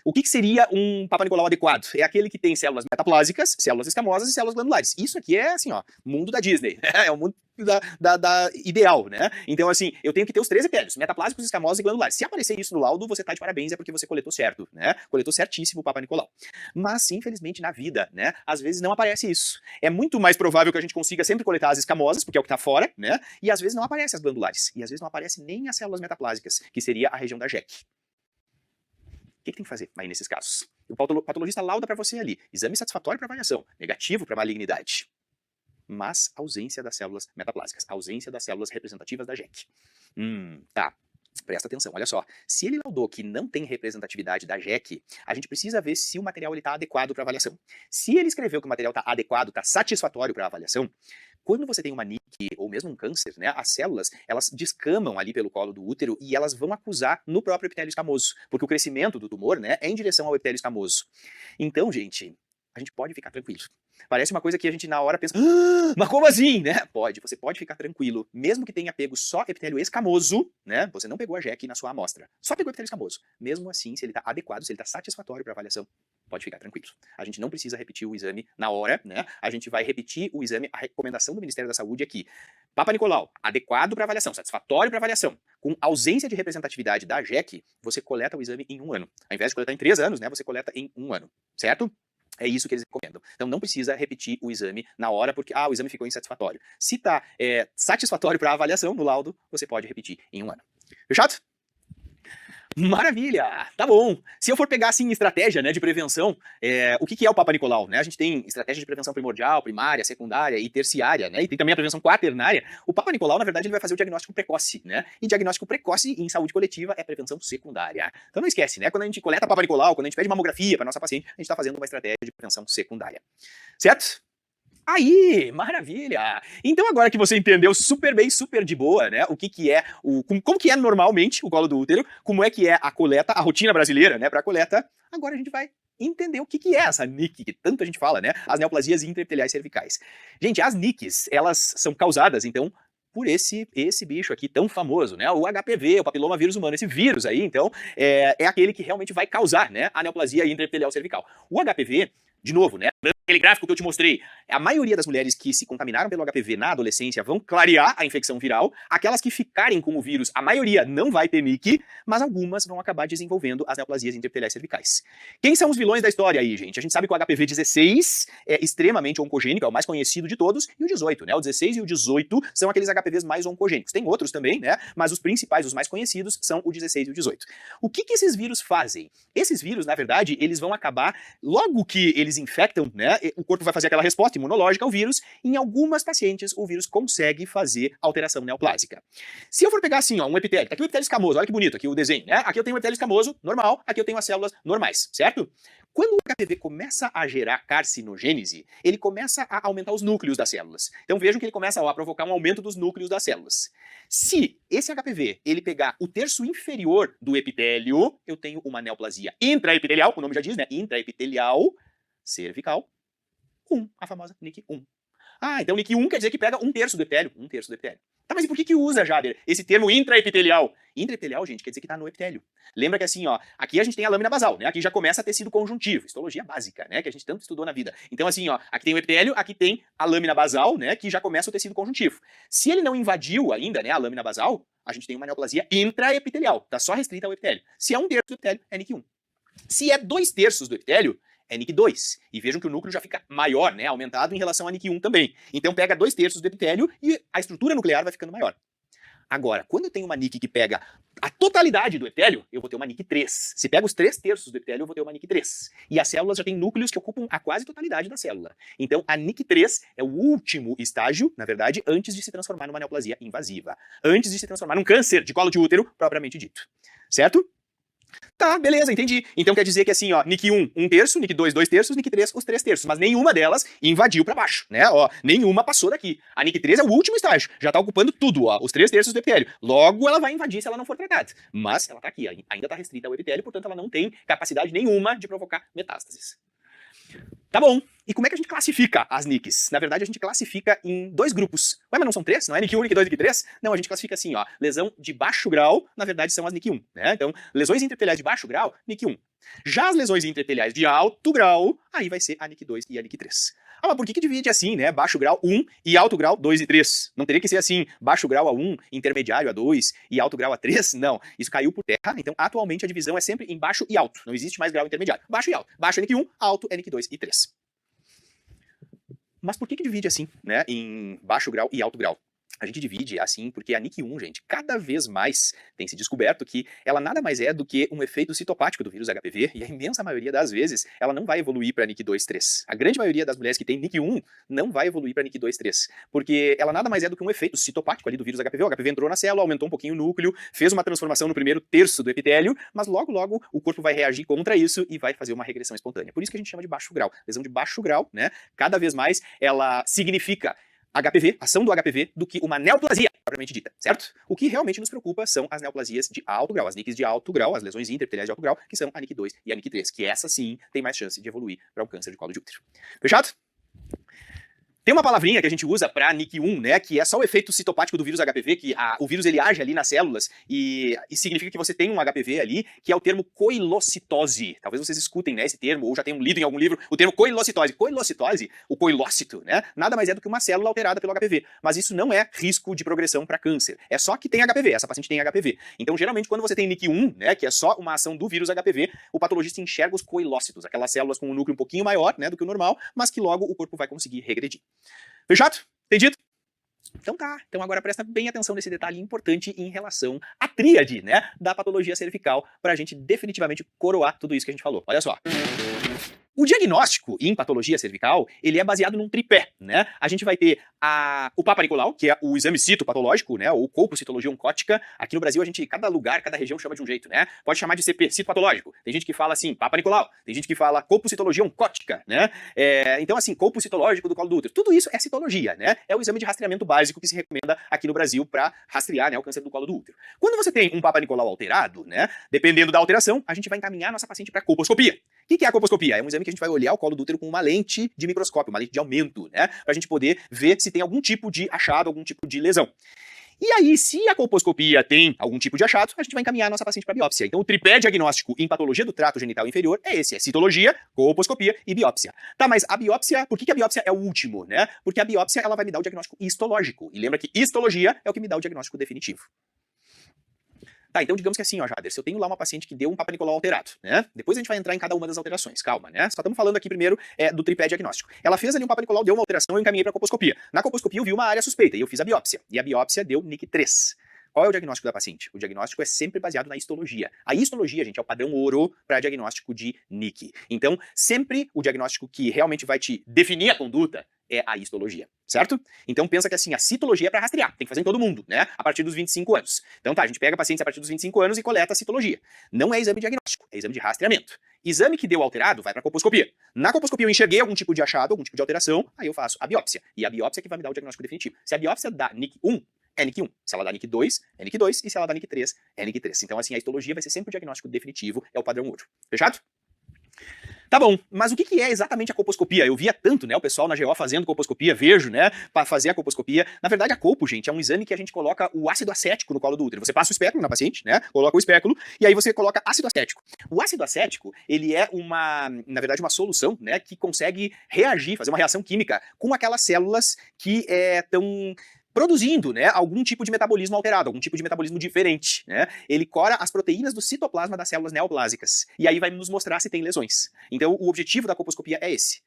o que seria um Papa Nicolau adequado? É aquele que tem células metaplásicas, células escamosas e células glandulares. Isso aqui é, assim, ó, mundo da Disney, é o mundo da ideal, né? Então, assim, eu tenho que ter os 3 epitelios, metaplásicos, escamosos e glandulares. Se aparecer isso no laudo, você tá de parabéns, é porque você coletou certo, né? Coletou certíssimo o Papa Nicolau. Mas, infelizmente, na vida, né, às vezes não aparece isso. É muito mais provável que a gente consiga sempre coletar as escamosas, porque é o que tá fora, né? E às vezes não aparece as glandulares. E às vezes não aparece nem as células metaplásicas, que seria a região da JEC. O que tem que fazer aí nesses casos? O patologista lauda para você ali. Exame satisfatório para avaliação, negativo para malignidade. Mas ausência das células metaplásicas, ausência das células representativas da JEC. Tá. Presta atenção, olha só. Se ele laudou que não tem representatividade da JEC, a gente precisa ver se o material está adequado para avaliação. Se ele escreveu que o material está adequado, está satisfatório para avaliação, quando você tem uma NIC ou mesmo um câncer, né, as células, elas descamam ali pelo colo do útero e elas vão acusar no próprio epitélio escamoso, porque o crescimento do tumor, né, é em direção ao epitélio escamoso. Então, gente, a gente pode ficar tranquilo. Parece uma coisa que a gente na hora pensa, mas como assim, né? Você pode ficar tranquilo, mesmo que tenha pego só epitélio escamoso, né? Você não pegou a JEC na sua amostra, só pegou epitélio escamoso. Mesmo assim, se ele está adequado, se ele está satisfatório para avaliação, pode ficar tranquilo. A gente não precisa repetir o exame na hora, né? A gente vai repetir o exame, a recomendação do Ministério da Saúde aqui. Papa Nicolau, adequado para avaliação, satisfatório para avaliação, com ausência de representatividade da JEC, você coleta o exame em 1 ano. Ao invés de coletar em 3 anos, né? Você coleta em 1 ano, certo? É isso que eles recomendam. Então não precisa repetir o exame na hora, porque o exame ficou insatisfatório. Se está satisfatório para a avaliação no laudo, você pode repetir em 1 ano. Fechado? Maravilha! Tá bom. Se eu for pegar, assim, estratégia, né, de prevenção, o que que é o Papa Nicolau, né? A gente tem estratégia de prevenção primordial, primária, secundária e terciária, né? E tem também a prevenção quaternária. O Papa Nicolau, na verdade, ele vai fazer o diagnóstico precoce, né? E diagnóstico precoce em saúde coletiva é prevenção secundária. Então não esquece, né? Quando a gente coleta Papa Nicolau, quando a gente pede mamografia para nossa paciente, a gente tá fazendo uma estratégia de prevenção secundária. Certo? Aí, maravilha! Então agora que você entendeu super bem, super de boa, né, o que que é, como que é normalmente o colo do útero, como é que é a coleta, a rotina brasileira, né, para coleta, agora a gente vai entender o que que é essa NIC, que tanto a gente fala, né, as neoplasias intraepiteliais cervicais. Gente, as NICs, elas são causadas, então, por esse bicho aqui tão famoso, né, o HPV, o papiloma vírus humano, esse vírus aí, então, é aquele que realmente vai causar, né, a neoplasia intraepitelial cervical. O HPV, de novo, né, aquele gráfico que eu te mostrei, a maioria das mulheres que se contaminaram pelo HPV na adolescência vão clarear a infecção viral, aquelas que ficarem com o vírus, a maioria não vai ter NIC, mas algumas vão acabar desenvolvendo as neoplasias intraepiteliais cervicais. Quem são os vilões da história aí, gente? A gente sabe que o HPV 16 é extremamente oncogênico, é o mais conhecido de todos, e o 18, né? O 16 e o 18 são aqueles HPVs mais oncogênicos. Tem outros também, né? Mas os principais, os mais conhecidos, são o 16 e o 18. O que que esses vírus fazem? Esses vírus, na verdade, eles vão acabar, logo que eles infectam, né? O corpo vai fazer aquela resposta imunológica ao vírus, e em algumas pacientes o vírus consegue fazer alteração neoplásica. Se eu for pegar assim, ó, um epitélio, tá aqui o epitélio escamoso, olha que bonito aqui o desenho, né? Aqui eu tenho um epitélio escamoso normal, aqui eu tenho as células normais, certo? Quando o HPV começa a gerar carcinogênese, ele começa a aumentar os núcleos das células. Então vejam que ele começa a provocar um aumento dos núcleos das células. Se esse HPV ele pegar o terço inferior do epitélio, eu tenho uma neoplasia intraepitelial, o nome já diz, né? Intraepitelial cervical 1, a famosa NIC 1. Ah, então NIC 1 quer dizer que pega um terço do epitélio. Um terço do epitélio. Tá, mas e por que usa, Jader, esse termo intraepitelial? Intraepitelial, gente, quer dizer que tá no epitélio. Lembra que assim, ó, aqui a gente tem a lâmina basal, né? Aqui já começa tecido conjuntivo, histologia básica, né? Que a gente tanto estudou na vida. Então assim, ó, aqui tem o epitélio, aqui tem a lâmina basal, né? Que já começa o tecido conjuntivo. Se ele não invadiu ainda, né, a lâmina basal, a gente tem uma neoplasia intraepitelial. Tá só restrita ao epitélio. Se é um terço do epitélio, é NIC 1. Se é 2/3 do epitélio, é NIC 2. E vejam que o núcleo já fica maior, né? Aumentado em relação a NIC 1 também. Então pega 2/3 do epitélio e a estrutura nuclear vai ficando maior. Agora, quando eu tenho uma NIC que pega a totalidade do epitélio, eu vou ter uma NIC 3. Se pega os 3/3 do epitélio, eu vou ter uma NIC 3. E as células já têm núcleos que ocupam a quase totalidade da célula. Então, a NIC 3 é o último estágio, na verdade, antes de se transformar numa neoplasia invasiva. Antes de se transformar num câncer de colo de útero, propriamente dito. Certo? Tá, beleza, entendi. Então quer dizer que assim, ó, NIC 1, 1/3, NIC 2, 2/3, NIC 3, os 3/3. Mas nenhuma delas invadiu pra baixo, né? Ó, nenhuma passou daqui. A NIC 3 é o último estágio, já tá ocupando tudo, ó, os 3/3 do epitélio. Logo, ela vai invadir se ela não for tratada. Mas ela tá aqui, ainda tá restrita ao epitélio, portanto ela não tem capacidade nenhuma de provocar metástases. Tá bom. E como é que a gente classifica as NICs? Na verdade, a gente classifica em 2 grupos. Ué, mas não são 3? Não é NIC 1, NIC 2, NIC 3? Não, a gente classifica assim, ó. Lesão de baixo grau, na verdade, são as NIC 1, né? Então, lesões intraepiteliais de baixo grau, NIC 1. Já as lesões intraepiteliais de alto grau, aí vai ser a NIC 2 e a NIC 3. Ah, mas por que divide assim, né? Baixo grau 1 e alto grau 2 e 3? Não teria que ser assim, baixo grau a 1, intermediário a 2 e alto grau a 3? Não, isso caiu por terra, então atualmente a divisão é sempre em baixo e alto. Não existe mais grau intermediário. Baixo e alto. Baixo é NIC 1, alto é NIC 2 e 3. Mas por que divide assim, né, em baixo grau e alto grau? A gente divide assim porque a NIC 1, gente, cada vez mais tem se descoberto que ela nada mais é do que um efeito citopático do vírus HPV, e a imensa maioria das vezes ela não vai evoluir para NIC 2, 3. A grande maioria das mulheres que tem NIC 1 não vai evoluir para NIC 2, 3, porque ela nada mais é do que um efeito citopático ali do vírus HPV. O HPV entrou na célula, aumentou um pouquinho o núcleo, fez uma transformação no primeiro terço do epitélio, mas logo logo o corpo vai reagir contra isso e vai fazer uma regressão espontânea. Por isso que a gente chama de baixo grau. Lesão de baixo grau, né? Cada vez mais ela significa HPV, ação do HPV, do que uma neoplasia propriamente dita, certo? O que realmente nos preocupa são as neoplasias de alto grau, as NICs de alto grau, as lesões intraepiteliais de alto grau, que são a NIC 2 e a NIC 3, que essa sim tem mais chance de evoluir para o câncer de colo de útero. Fechado? Tem uma palavrinha que a gente usa para NIC 1, né, que é só o efeito citopático do vírus HPV, que o vírus ele age ali nas células e significa que você tem um HPV ali, que é o termo coilocitose. Talvez vocês escutem, né, esse termo, ou já tenham lido em algum livro o termo coilocitose. Coilocitose, o coilócito, né, nada mais é do que uma célula alterada pelo HPV. Mas isso não é risco de progressão para câncer. É só que tem HPV, essa paciente tem HPV. Então, geralmente, quando você tem NIC 1, né, que é só uma ação do vírus HPV, o patologista enxerga os coilócitos, aquelas células com um núcleo um pouquinho maior, né, do que o normal, mas que logo o corpo vai conseguir regredir. Fechado? Entendido? Então tá, então agora presta bem atenção nesse detalhe importante em relação à tríade, né, da patologia cervical, pra gente definitivamente coroar tudo isso que a gente falou. Olha só. O diagnóstico em patologia cervical, ele é baseado num tripé, né? A gente vai ter o Papa Nicolau, que é o exame citopatológico, né? Ou colpocitologia oncótica. Aqui no Brasil, cada lugar, cada região chama de um jeito, né? Pode chamar de CP, citopatológico. Tem gente que fala assim, Papa Nicolau. Tem gente que fala colpocitologia oncótica, né? Então, assim, colpocitológico do colo do útero. Tudo isso é citologia, né? É o exame de rastreamento básico que se recomenda aqui no Brasil para rastrear, né, o câncer do colo do útero. Quando você tem um Papa Nicolau alterado, né? Dependendo da alteração, a gente vai encaminhar a nossa paciente para colposcopia. O que é a colposcopia? É um exame que a gente vai olhar o colo do útero com uma lente de microscópio, uma lente de aumento, né? Pra gente poder ver se tem algum tipo de achado, algum tipo de lesão. E aí, se a colposcopia tem algum tipo de achado, a gente vai encaminhar a nossa paciente para biópsia. Então, o tripé diagnóstico em patologia do trato genital inferior é esse: é citologia, colposcopia e biópsia. Tá, mas a biópsia, por que a biópsia é o último, né? Porque a biópsia, ela vai me dar o diagnóstico histológico. E lembra que histologia é o que me dá o diagnóstico definitivo. Tá, então digamos que assim, ó, Jader, se eu tenho lá uma paciente que deu um Papa Nicolau alterado, né? Depois a gente vai entrar em cada uma das alterações, calma, né? Só estamos falando aqui primeiro do tripé diagnóstico. Ela fez ali um Papa Nicolau, deu uma alteração, eu encaminhei para colposcopia. Na colposcopia eu vi uma área suspeita e eu fiz a biópsia. E a biópsia deu NIC3. Qual é o diagnóstico da paciente? O diagnóstico é sempre baseado na histologia. A histologia, gente, é o padrão ouro para diagnóstico de NIC. Então, sempre o diagnóstico que realmente vai te definir a conduta é a histologia, certo? Então pensa que assim, a citologia é para rastrear, tem que fazer em todo mundo, né? A partir dos 25 anos. Então tá, a gente pega pacientes a partir dos 25 anos e coleta a citologia. Não é exame diagnóstico, é exame de rastreamento. Exame que deu alterado vai para colposcopia. Na colposcopia eu enxerguei algum tipo de achado, algum tipo de alteração, aí eu faço a biópsia. E a biópsia é que vai me dar o diagnóstico definitivo. Se a biópsia dá NIC1, é NIC1. Se ela dá NIC2, é NIC2. E se ela dá NIC3, é NIC3. Então assim, a histologia vai ser sempre o diagnóstico definitivo, é o padrão ouro. Fechado? Tá bom, mas o que é exatamente a colposcopia? Eu via tanto, né, o pessoal na GO fazendo colposcopia, vejo, né, para fazer a colposcopia. Na verdade, a colpo, gente, é um exame que a gente coloca o ácido acético no colo do útero. Você passa o espéculo na paciente, né, coloca o espéculo, e aí você coloca ácido acético. O ácido acético, ele é na verdade, uma solução, né, que consegue reagir, fazer uma reação química com aquelas células que estão produzindo, né, algum tipo de metabolismo alterado, algum tipo de metabolismo diferente, né? Ele cora as proteínas do citoplasma das células neoplásicas. E aí vai nos mostrar se tem lesões. Então, o objetivo da colposcopia é esse.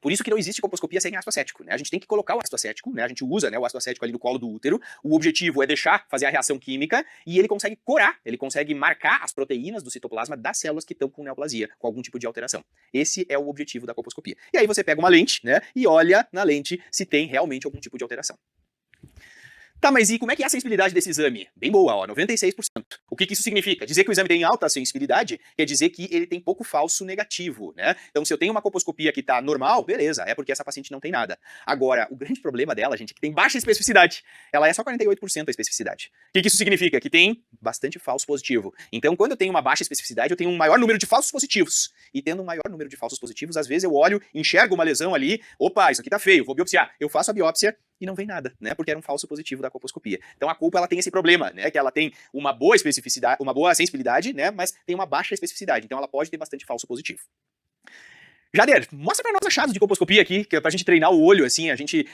Por isso que não existe colposcopia sem ácido acético, né? A gente tem que colocar o ácido acético, né? A gente usa, né, o ácido acético ali no colo do útero. O objetivo é fazer a reação química e ele consegue corar, ele consegue marcar as proteínas do citoplasma das células que estão com neoplasia, com algum tipo de alteração. Esse é o objetivo da colposcopia. E aí você pega uma lente, né, e olha na lente se tem realmente algum tipo de alteração. Tá, mas e como é que é a sensibilidade desse exame? Bem boa, ó, 96%. O que isso significa? Dizer que o exame tem alta sensibilidade quer dizer que ele tem pouco falso negativo, né? Então, se eu tenho uma colposcopia que tá normal, beleza, é porque essa paciente não tem nada. Agora, o grande problema dela, gente, é que tem baixa especificidade. Ela é só 48% a especificidade. O que isso significa? Que tem bastante falso positivo. Então, quando eu tenho uma baixa especificidade, eu tenho um maior número de falsos positivos. E tendo um maior número de falsos positivos, às vezes eu olho, enxergo uma lesão ali, opa, isso aqui tá feio, vou biopsiar. Eu faço a biópsia e não vem nada, né? Porque era um falso positivo da colposcopia. Então a colpo, ela tem esse problema, né? Que ela tem uma boa especificidade, uma boa sensibilidade, né? Mas tem uma baixa especificidade. Então ela pode ter bastante falso positivo. Jader, mostra pra nós achados de colposcopia aqui, que é pra gente treinar o olho, assim, a gente,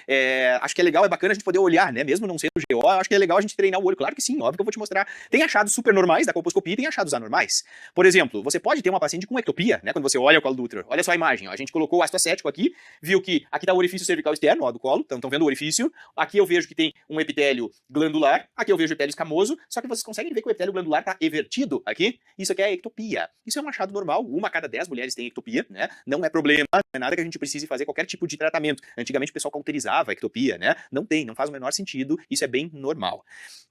acho que é legal, é bacana a gente poder olhar, né, mesmo não sendo GO, acho que é legal a gente treinar o olho, claro que sim, óbvio que eu vou te mostrar. Tem achados super normais da colposcopia e tem achados anormais. Por exemplo, você pode ter uma paciente com ectopia, né, quando você olha o colo do útero. Olha só a imagem, ó, a gente colocou o ácido acético aqui, viu que aqui tá o orifício cervical externo, ó, do colo, estão vendo o orifício, aqui eu vejo que tem um epitélio glandular, aqui eu vejo o epitélio escamoso, só que vocês conseguem ver que o epitélio glandular tá evertido aqui, isso aqui é ectopia. Isso é um achado normal, 1 a cada 10 mulheres tem ectopia, né, não é problema, não é nada que a gente precise fazer qualquer tipo de tratamento. Antigamente o pessoal cauterizava a ectopia, né? Não tem, não faz o menor sentido, isso é bem normal.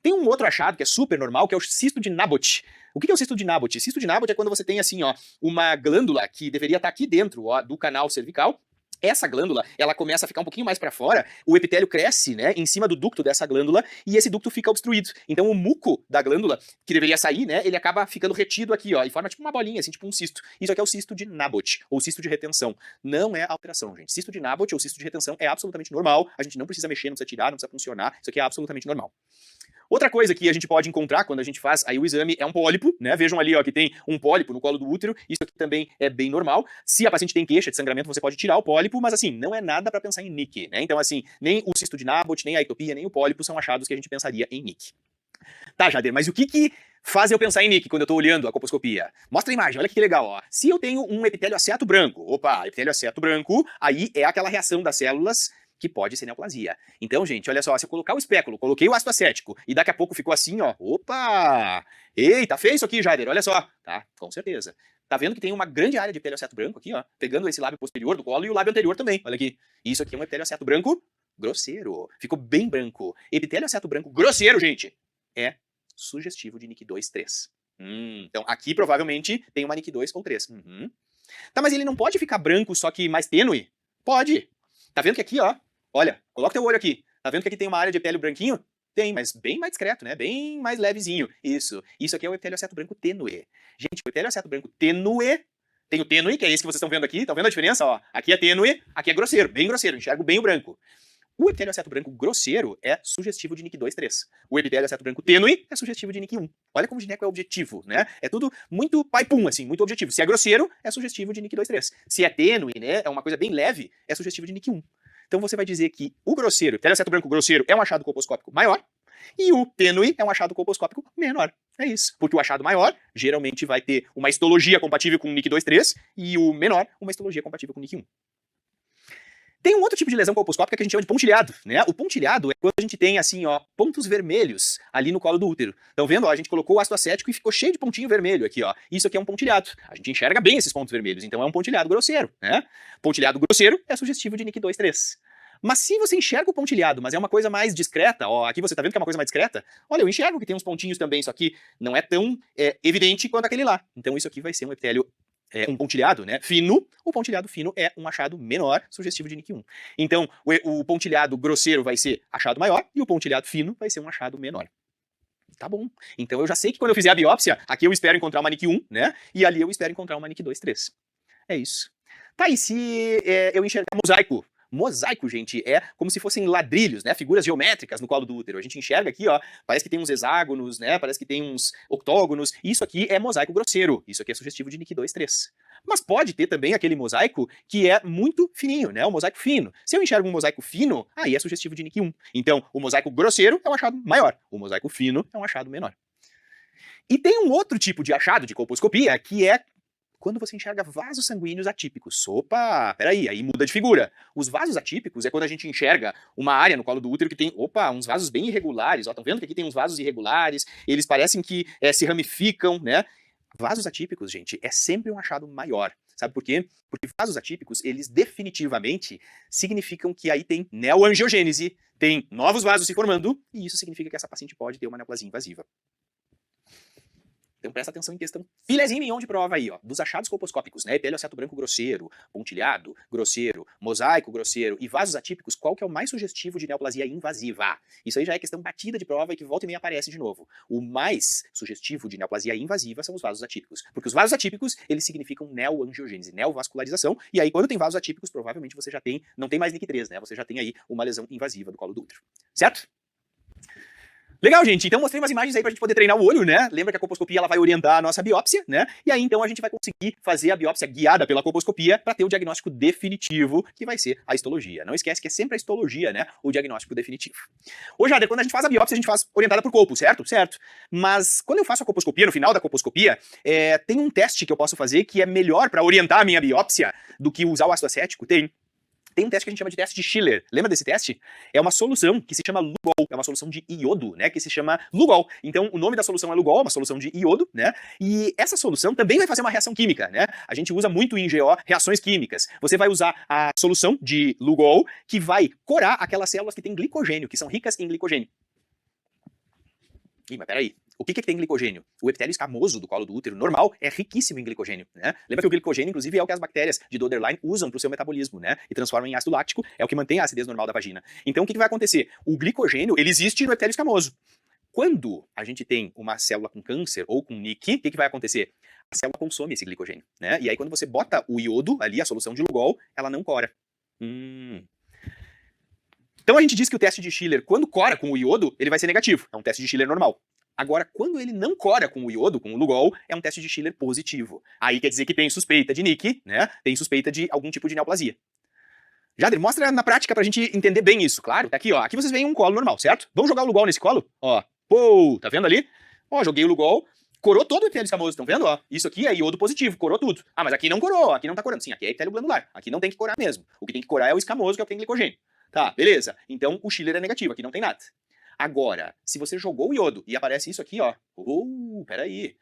Tem um outro achado que é super normal, que é o cisto de Naboth. O que é o cisto de Naboth? Cisto de Naboth é quando você tem assim, ó, uma glândula que deveria estar aqui dentro, ó, do canal cervical. Essa glândula, ela começa a ficar um pouquinho mais para fora, o epitélio cresce, né, em cima do ducto dessa glândula e esse ducto fica obstruído. Então o muco da glândula, que deveria sair, né, ele acaba ficando retido aqui, ó, e forma tipo uma bolinha, assim, tipo um cisto. Isso aqui é o cisto de Naboth, ou cisto de retenção. Não é alteração, gente. Cisto de Naboth ou cisto de retenção é absolutamente normal, a gente não precisa mexer, não precisa tirar, não precisa funcionar, isso aqui é absolutamente normal. Outra coisa que a gente pode encontrar quando a gente faz aí o exame é um pólipo, né? Vejam ali, ó, que tem um pólipo no colo do útero. Isso aqui também é bem normal. Se a paciente tem queixa de sangramento, você pode tirar o pólipo, mas assim, não é nada para pensar em NIC, né? Então assim, nem o cisto de Naboth, nem a ectopia, nem o pólipo são achados que a gente pensaria em NIC. Tá, Jader, mas o que faz eu pensar em NIC quando eu tô olhando a colposcopia? Mostra a imagem, olha que legal, ó. Se eu tenho um epitélio aceto branco, opa, epitélio aceto branco, aí é aquela reação das células que pode ser neoplasia. Então, gente, olha só, se eu colocar o espéculo, coloquei o ácido acético e daqui a pouco ficou assim, ó, opa! Ei, tá feio isso aqui, Jader, olha só. Tá, com certeza. Tá vendo que tem uma grande área de epitelioceto branco aqui, ó, pegando esse lábio posterior do colo e o lábio anterior também, olha aqui. Isso aqui é um epitelioceto branco grosseiro, ficou bem branco. Epitelioceto branco grosseiro, gente, é sugestivo de NIC 2, 3. Então, aqui provavelmente tem uma NIC 2 ou 3. Tá, mas ele não pode ficar branco, só que mais tênue? Pode. Tá vendo que aqui, ó, olha, coloca teu olho aqui. Tá vendo que aqui tem uma área de epitélio branquinho? Tem, mas bem mais discreto, né? Bem mais levezinho. Isso aqui é o epitelioceto branco tênue. Gente, o epitelioceto branco tênue, tem o tênue, que é esse que vocês estão vendo aqui. Estão vendo a diferença? Ó, aqui é tênue, aqui é grosseiro, bem grosseiro. Enxergo bem o branco. O epitelioceto branco grosseiro é sugestivo de NIC 2, 3. O epitelioceto branco tênue é sugestivo de NIC 1. Olha como o gineco é objetivo, né? É tudo muito pai-pum, assim, muito objetivo. Se é grosseiro, é sugestivo de NIC 2, 3. Se é tênue, né, é uma coisa bem leve, é sugestivo de NIC 1. Então você vai dizer que o grosseiro, epitelioceto branco grosseiro, é um achado colposcópico maior, e o tênue é um achado colposcópico menor. É isso. Porque o achado maior geralmente vai ter uma histologia compatível com NIC 2, 3, e o menor, uma histologia compatível com NIC 1. Tem um outro tipo de lesão colposcópica que a gente chama de pontilhado, né? O pontilhado é quando a gente tem, assim, ó, pontos vermelhos ali no colo do útero. Estão vendo? Ó, a gente colocou o ácido acético e ficou cheio de pontinho vermelho aqui, ó. Isso aqui é um pontilhado. A gente enxerga bem esses pontos vermelhos, então é um pontilhado grosseiro, né? Pontilhado grosseiro é sugestivo de NIC 2, 3. Mas se você enxerga o pontilhado, mas é uma coisa mais discreta, ó, aqui você tá vendo que é uma coisa mais discreta? Olha, eu enxergo que tem uns pontinhos também, isso aqui não é tão evidente quanto aquele lá. Então isso aqui vai ser um epitélio, um pontilhado, né, fino. O pontilhado fino é um achado menor, sugestivo de NIC 1. Então o pontilhado grosseiro vai ser achado maior e o pontilhado fino vai ser um achado menor. Tá bom. Então eu já sei que quando eu fizer a biópsia, aqui eu espero encontrar uma NIC 1, né, e ali eu espero encontrar uma NIC 2, 3. É isso. Tá, e se eu enxergar mosaico? Mosaico, gente, é como se fossem ladrilhos, né? Figuras geométricas no colo do útero. A gente enxerga aqui, ó, parece que tem uns hexágonos, né? Parece que tem uns octógonos. Isso aqui é mosaico grosseiro. Isso aqui é sugestivo de NIC 2, 3. Mas pode ter também aquele mosaico que é muito fininho, né? O mosaico fino. Se eu enxergo um mosaico fino, aí é sugestivo de NIC 1. Então, o mosaico grosseiro é um achado maior. O mosaico fino é um achado menor. E tem um outro tipo de achado de colposcopia que é quando você enxerga vasos sanguíneos atípicos. Opa, peraí, aí muda de figura. Os vasos atípicos é quando a gente enxerga uma área no colo do útero que tem, uns vasos bem irregulares. Ó, estão vendo que aqui tem uns vasos irregulares, eles parecem que se ramificam, né? Vasos atípicos, gente, é sempre um achado maior. Sabe por quê? Porque vasos atípicos, eles definitivamente significam que aí tem neoangiogênese, tem novos vasos se formando, e isso significa que essa paciente pode ter uma neoplasia invasiva. Então presta atenção em questão filezinho mignon de prova aí, ó, dos achados colposcópicos, né, epitelioceto branco grosseiro, pontilhado grosseiro, mosaico grosseiro e vasos atípicos, qual que é o mais sugestivo de neoplasia invasiva? Isso aí já é questão batida de prova e que volta e meia aparece de novo. O mais sugestivo de neoplasia invasiva são os vasos atípicos, porque os vasos atípicos, eles significam neoangiogênese, neovascularização, e aí quando tem vasos atípicos, provavelmente você já tem, não tem mais NIC 3, né, você já tem aí uma lesão invasiva do colo do útero, certo? Legal, gente. Então mostrei umas imagens aí pra gente poder treinar o olho, né? Lembra que a colposcopia ela vai orientar a nossa biópsia, né? E aí então a gente vai conseguir fazer a biópsia guiada pela colposcopia para ter o diagnóstico definitivo, que vai ser a histologia. Não esquece que é sempre a histologia, né? O diagnóstico definitivo. Ô, Jader, quando a gente faz a biópsia, a gente faz orientada por colpo, certo? Certo. Mas quando eu faço a colposcopia, no final da colposcopia, tem um teste que eu posso fazer que é melhor para orientar a minha biópsia do que usar o ácido acético? Tem um teste que a gente chama de teste de Schiller. Lembra desse teste? É uma solução que se chama Lugol. É uma solução de iodo, né? Que se chama Lugol. Então, o nome da solução é Lugol, uma solução de iodo, né? E essa solução também vai fazer uma reação química, né? A gente usa muito em GO reações químicas. Você vai usar a solução de Lugol que vai corar aquelas células que têm glicogênio, que são ricas em glicogênio. Ih, mas peraí. O que tem glicogênio? O epitélio escamoso do colo do útero normal é riquíssimo em glicogênio, né? Lembra que o glicogênio, inclusive, é o que as bactérias de Doederlein usam para o seu metabolismo, né? E transformam em ácido láctico, é o que mantém a acidez normal da vagina. Então, o que vai acontecer? O glicogênio, ele existe no epitélio escamoso. Quando a gente tem uma célula com câncer ou com NIC, o que vai acontecer? A célula consome esse glicogênio, né? E aí, quando você bota o iodo ali, a solução de Lugol, ela não cora. Então, a gente diz que o teste de Schiller, quando cora com o iodo, ele vai ser negativo. É um teste de Schiller normal. Agora, quando ele não cora com o iodo, com o Lugol, é um teste de Schiller positivo. Aí quer dizer que tem suspeita de NIC, né? Tem suspeita de algum tipo de neoplasia. Jader, mostra na prática pra gente entender bem isso. Claro, tá aqui, ó. Aqui vocês veem um colo normal, certo? Vamos jogar o Lugol nesse colo? Ó, pô, tá vendo ali? Ó, joguei o Lugol, corou todo o epitélio escamoso, estão vendo? Ó, isso aqui é iodo positivo, corou tudo. Ah, mas aqui não corou, aqui não tá corando. Sim, aqui é epitélio glandular. Aqui não tem que corar mesmo. O que tem que corar é o escamoso, que é o que tem glicogênio. Tá, beleza. Então o Schiller é negativo, aqui não tem nada. Agora, se você jogou o iodo e aparece isso aqui, ó. Peraí.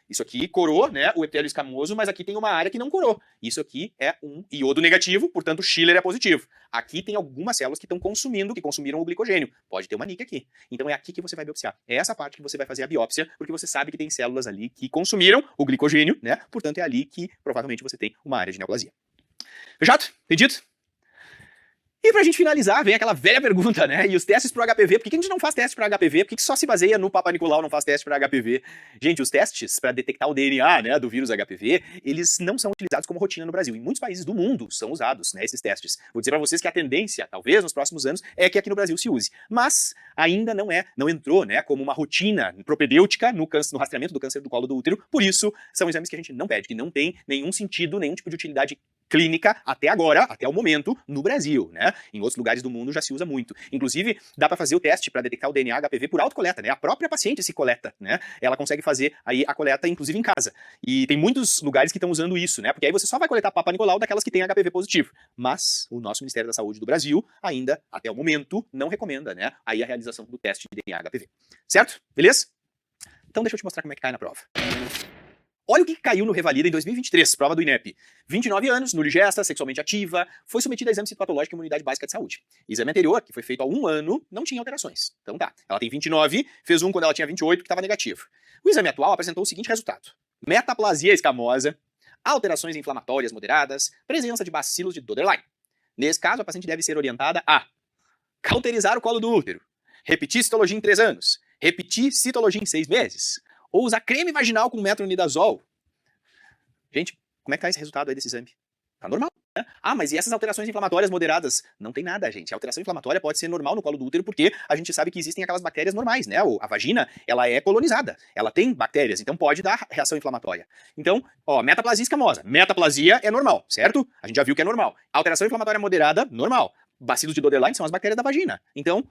Isso aqui corou, né, o epitélio escamoso, mas aqui tem uma área que não corou. Isso aqui é um iodo negativo, portanto Schiller é positivo. Aqui tem algumas células que estão consumindo, que consumiram o glicogênio. Pode ter uma NIC aqui. Então é aqui que você vai biopsiar. É essa parte que você vai fazer a biópsia, porque você sabe que tem células ali que consumiram o glicogênio, né? Portanto é ali que provavelmente você tem uma área de neoplasia. Fechado? Entendido? E pra gente finalizar, vem aquela velha pergunta, né? E os testes pro HPV? Por que a gente não faz teste para HPV? Por que só se baseia no Papa Nicolau, não faz teste para HPV? Gente, os testes para detectar o DNA, né, do vírus HPV, eles não são utilizados como rotina no Brasil. Em muitos países do mundo são usados, né, esses testes. Vou dizer para vocês que a tendência, talvez nos próximos anos, é que aqui no Brasil se use. Mas ainda não entrou, né, como uma rotina propedêutica no rastreamento do câncer do colo do útero. Por isso, são exames que a gente não pede, que não tem nenhum sentido, nenhum tipo de utilidade clínica até agora, até o momento, no Brasil, né? Em outros lugares do mundo já se usa muito. Inclusive, dá para fazer o teste para detectar o DNA HPV por autocoleta, né? A própria paciente se coleta, né? Ela consegue fazer aí a coleta, inclusive em casa. E tem muitos lugares que estão usando isso, né? Porque aí você só vai coletar Papa Nicolau daquelas que têm HPV positivo. Mas o nosso Ministério da Saúde do Brasil ainda, até o momento, não recomenda, né? Aí a realização do teste de DNA HPV. Certo? Beleza? Então deixa eu te mostrar como é que cai na prova. Olha o que caiu no Revalida em 2023, prova do INEP. 29 anos, nuligesta, sexualmente ativa, foi submetida a exame citopatológico e imunidade básica de saúde. Exame anterior, que foi feito há 1 ano, não tinha alterações. Então tá, ela tem 29, fez um quando ela tinha 28, que estava negativo. O exame atual apresentou o seguinte resultado. Metaplasia escamosa, alterações inflamatórias moderadas, presença de bacilos de Doederlein. Nesse caso, a paciente deve ser orientada a cauterizar o colo do útero, repetir citologia em 3 anos, repetir citologia em 6 meses, ou usar creme vaginal com metronidazol. Gente, como é que tá esse resultado aí desse exame? Tá normal, né? Ah, mas e essas alterações inflamatórias moderadas? Não tem nada, gente. A alteração inflamatória pode ser normal no colo do útero porque a gente sabe que existem aquelas bactérias normais, né? A vagina, ela é colonizada. Ela tem bactérias, então pode dar reação inflamatória. Então, ó, metaplasia escamosa. Metaplasia é normal, certo? A gente já viu que é normal. Alteração inflamatória moderada, normal. Bacilos de Doederlein são as bactérias da vagina. Então,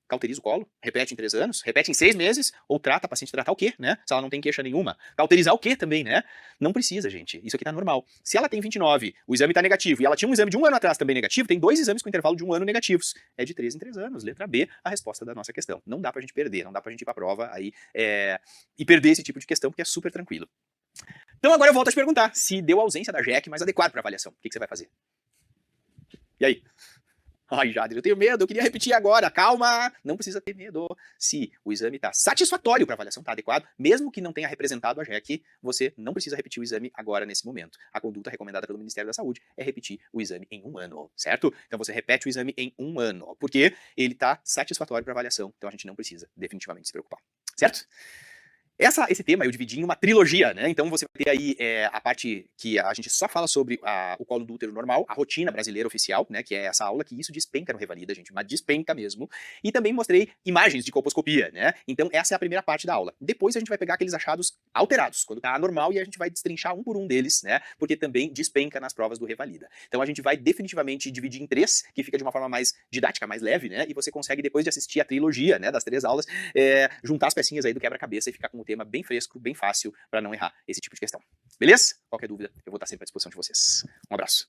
cauteriza o colo, repete em 3 anos, repete em 6 meses, ou trata, a paciente tratar o quê, né? Se ela não tem queixa nenhuma. Cauterizar o quê também, né? Não precisa, gente. Isso aqui tá normal. Se ela tem 29, o exame tá negativo, e ela tinha um exame de 1 ano atrás também negativo, tem 2 exames com intervalo de 1 ano negativos. É de 3 em 3 anos. Letra B, a resposta da nossa questão. Não dá pra gente perder, não dá pra gente ir pra prova aí e perder esse tipo de questão, porque é super tranquilo. Então agora eu volto a te perguntar, se deu a ausência da JEC mais adequado pra avaliação, o que você vai fazer? E aí? Ai, Jader, eu tenho medo, eu queria repetir agora. Calma, não precisa ter medo. Se o exame está satisfatório para a avaliação, está adequado, mesmo que não tenha representado a JEC, você não precisa repetir o exame agora, nesse momento. A conduta recomendada pelo Ministério da Saúde é repetir o exame em 1 ano, certo? Então você repete o exame em 1 ano, porque ele está satisfatório para a avaliação, então a gente não precisa definitivamente se preocupar, certo? Esse tema eu dividi em uma trilogia, né? Então você vai ter aí a parte que a gente só fala sobre o colo do útero normal, a rotina brasileira oficial, né? Que é essa aula que isso despenca no Revalida, gente, mas despenca mesmo. E também mostrei imagens de colposcopia, né? Então essa é a primeira parte da aula. Depois a gente vai pegar aqueles achados alterados, quando tá anormal, e a gente vai destrinchar um por um deles, né? Porque também despenca nas provas do Revalida. Então a gente vai definitivamente dividir em 3, que fica de uma forma mais didática, mais leve, né? E você consegue, depois de assistir a trilogia, né? Das 3 aulas, juntar as pecinhas aí do quebra-cabeça e ficar com o tema bem fresco, bem fácil, para não errar esse tipo de questão. Beleza? Qualquer dúvida, eu vou estar sempre à disposição de vocês. Um abraço.